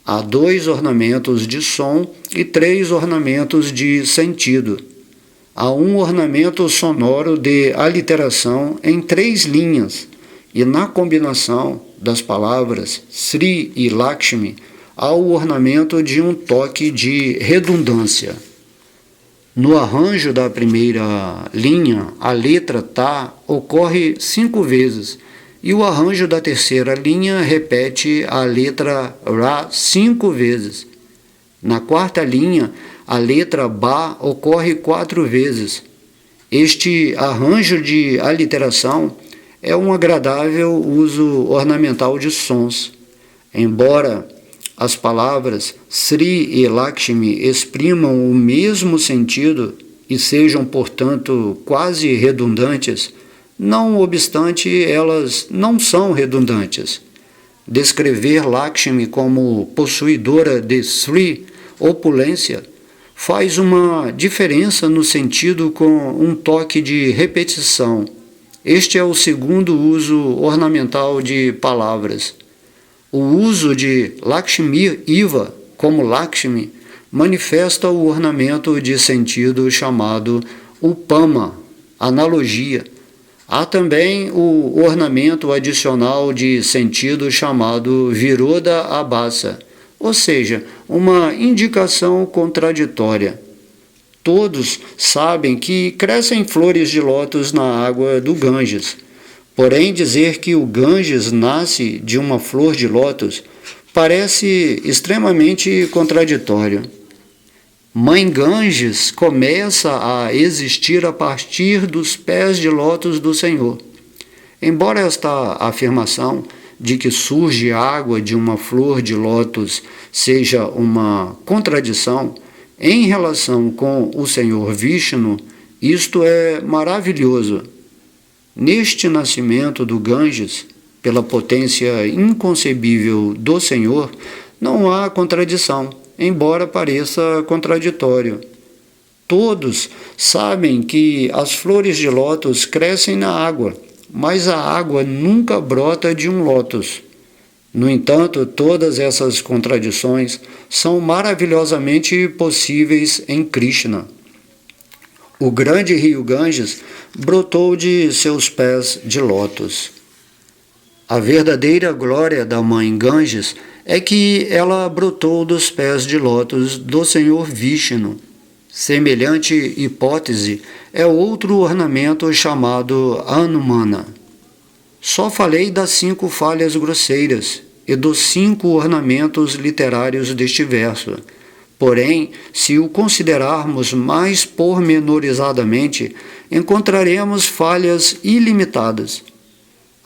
Há 2 ornamentos de som e 3 ornamentos de sentido. Há um ornamento sonoro de aliteração em 3 linhas, e na combinação das palavras Sri e Lakshmi, há o ornamento de um toque de redundância. No arranjo da primeira linha, a letra Ta ocorre 5 vezes, e o arranjo da terceira linha repete a letra Ra 5 vezes. Na quarta linha, a letra Ba ocorre 4 vezes. Este arranjo de aliteração é um agradável uso ornamental de sons. Embora as palavras Sri e Lakshmi exprimam o mesmo sentido e sejam, portanto, quase redundantes, não obstante, elas não são redundantes. Descrever Lakshmi como possuidora de Sri, opulência, faz uma diferença no sentido com um toque de repetição. Este é o segundo uso ornamental de palavras. O uso de Lakshmi Iva como Lakshmi manifesta o ornamento de sentido chamado Upama, analogia. Há também o ornamento adicional de sentido chamado Viroda Abhasa, ou seja, uma indicação contraditória. Todos sabem que crescem flores de lótus na água do Ganges. Porém, dizer que o Ganges nasce de uma flor de lótus parece extremamente contraditório. Mãe Ganges começa a existir a partir dos pés de lótus do Senhor. Embora esta afirmação de que surge água de uma flor de lótus seja uma contradição, em relação com o Senhor Vishnu, isto é maravilhoso. Neste nascimento do Ganges, pela potência inconcebível do Senhor, não há contradição, embora pareça contraditório. Todos sabem que as flores de lótus crescem na água, mas a água nunca brota de um lótus. No entanto, todas essas contradições são maravilhosamente possíveis em Krishna. O grande rio Ganges brotou de seus pés de lótus. A verdadeira glória da mãe Ganges é que ela brotou dos pés de lótus do Senhor Vishnu. Semelhante hipótese é outro ornamento chamado Anumana. Só falei das 5 falhas grosseiras e dos 5 ornamentos literários deste verso. Porém, se o considerarmos mais pormenorizadamente, encontraremos falhas ilimitadas.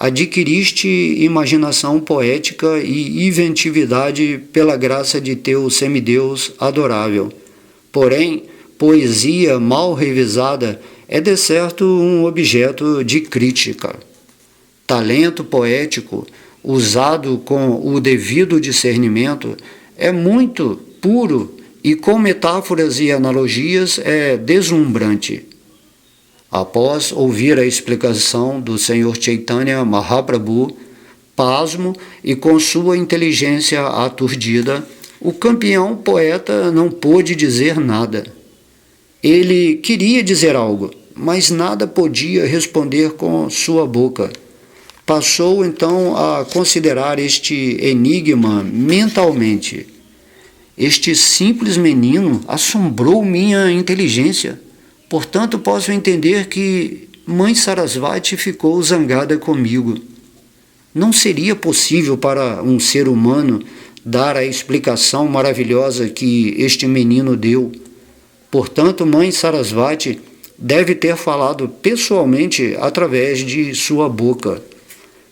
Adquiriste imaginação poética e inventividade pela graça de teu semideus adorável. Porém, poesia mal revisada é de certo um objeto de crítica. Talento poético, usado com o devido discernimento, é muito puro e com metáforas e analogias é deslumbrante. Após ouvir a explicação do Senhor Chaitanya Mahaprabhu, pasmo e com sua inteligência aturdida, o campeão poeta não pôde dizer nada. Ele queria dizer algo, mas nada podia responder com sua boca. Passou então a considerar este enigma mentalmente. Este simples menino assombrou minha inteligência. Portanto, posso entender que Mãe Sarasvati ficou zangada comigo. Não seria possível para um ser humano dar a explicação maravilhosa que este menino deu. Portanto, Mãe Sarasvati deve ter falado pessoalmente através de sua boca.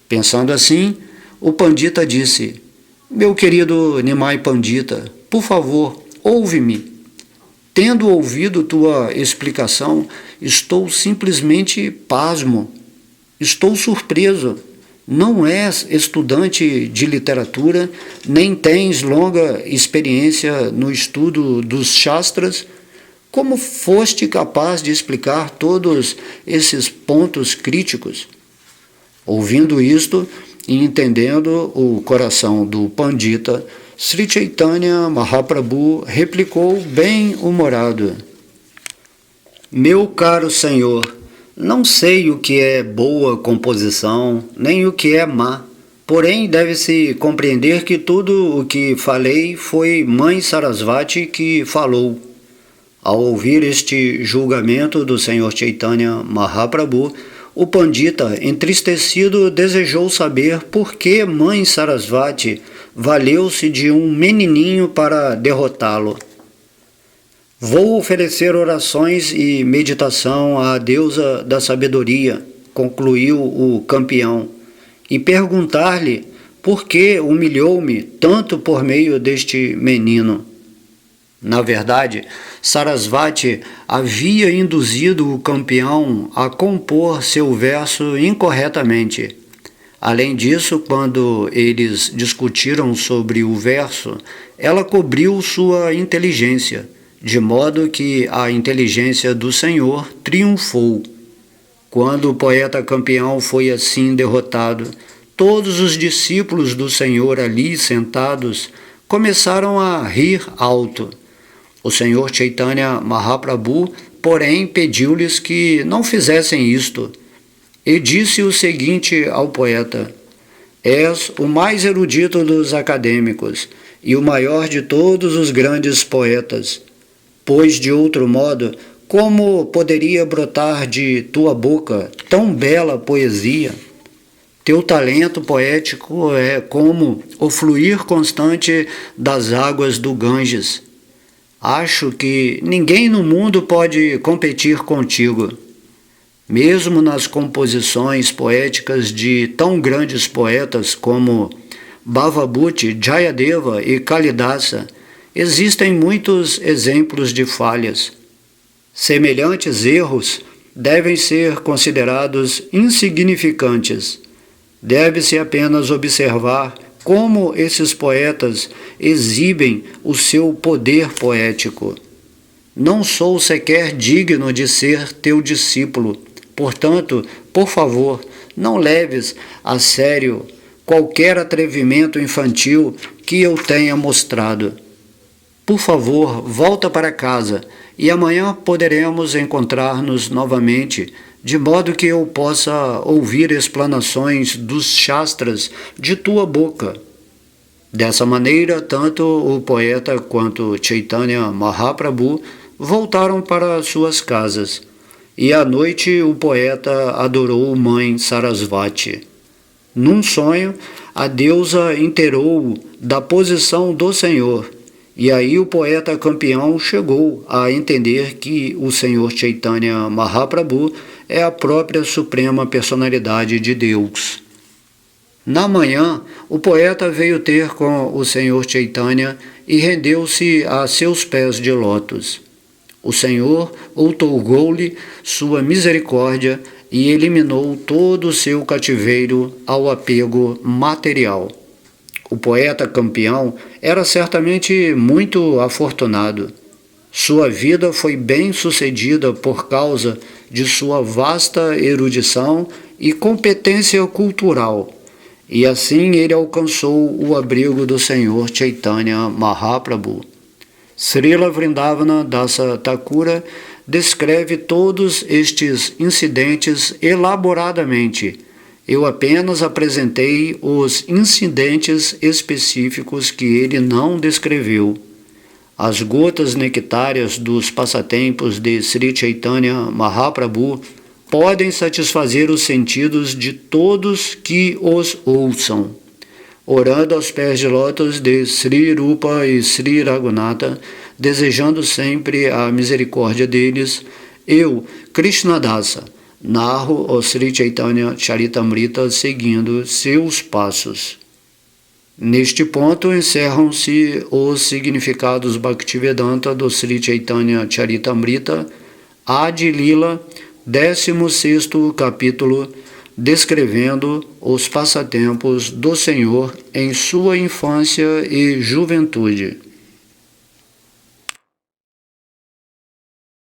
Pensando assim, o Pandita disse: Meu querido Nimai Pandita, por favor, ouve-me. Tendo ouvido tua explicação, estou simplesmente pasmo. Estou surpreso. Não és estudante de literatura, nem tens longa experiência no estudo dos Shastras. Como foste capaz de explicar todos esses pontos críticos? Ouvindo isto e entendendo o coração do Pandita, Sri Chaitanya Mahaprabhu replicou bem-humorado: Meu caro Senhor, não sei o que é boa composição, nem o que é má. Porém, deve-se compreender que tudo o que falei foi Mãe Sarasvati que falou. Ao ouvir este julgamento do Senhor Chaitanya Mahaprabhu, o Pandita, entristecido, desejou saber por que Mãe Sarasvati valeu-se de um menininho para derrotá-lo. Vou oferecer orações e meditação à deusa da sabedoria, concluiu o campeão, e perguntar-lhe por que humilhou-me tanto por meio deste menino. Na verdade, Sarasvati havia induzido o campeão a compor seu verso incorretamente. Além disso, quando eles discutiram sobre o verso, ela cobriu sua inteligência, de modo que a inteligência do Senhor triunfou. Quando o poeta campeão foi assim derrotado, todos os discípulos do Senhor ali sentados começaram a rir alto. O Senhor Chaitanya Mahaprabhu, porém, pediu-lhes que não fizessem isto, e disse o seguinte ao poeta: És o mais erudito dos acadêmicos e o maior de todos os grandes poetas, pois, de outro modo, como poderia brotar de tua boca tão bela poesia? Teu talento poético é como o fluir constante das águas do Ganges. Acho que ninguém no mundo pode competir contigo. Mesmo nas composições poéticas de tão grandes poetas como Bhavabhuti, Jayadeva e Kalidasa, existem muitos exemplos de falhas. Semelhantes erros devem ser considerados insignificantes. Deve-se apenas observar como esses poetas exibem o seu poder poético. Não sou sequer digno de ser teu discípulo, portanto, por favor, não leves a sério qualquer atrevimento infantil que eu tenha mostrado. Por favor, volta para casa e amanhã poderemos encontrar-nos novamente, de modo que eu possa ouvir explanações dos Shastras de tua boca. Dessa maneira, tanto o poeta quanto Chaitanya Mahaprabhu voltaram para suas casas, e à noite o poeta adorou mãe Sarasvati. Num sonho, a deusa inteirou-o da posição do Senhor, e aí o poeta campeão chegou a entender que o Senhor Chaitanya Mahaprabhu é a própria suprema personalidade de Deus. Na manhã, o poeta veio ter com o Senhor Chaitanya e rendeu-se a seus pés de lótus. O Senhor outorgou-lhe sua misericórdia e eliminou todo o seu cativeiro ao apego material. O poeta campeão era certamente muito afortunado. Sua vida foi bem sucedida por causa de sua vasta erudição e competência cultural, e assim ele alcançou o abrigo do Senhor Chaitanya Mahaprabhu. Srila Vrindavana Dasa Thakura descreve todos estes incidentes elaboradamente. Eu apenas apresentei os incidentes específicos que ele não descreveu. As gotas nectárias dos passatempos de Sri Chaitanya Mahaprabhu podem satisfazer os sentidos de todos que os ouçam. Orando aos pés de lótus de Sri Rupa e Sri Raghunatha, desejando sempre a misericórdia deles, eu, Krishnadasa, narro o Sri Chaitanya Charitamrita seguindo seus passos. Neste ponto encerram-se os significados Bhaktivedanta do Sri Chaitanya Charitamrita, Adi Lila, 16º capítulo, descrevendo os passatempos do Senhor em sua infância e juventude.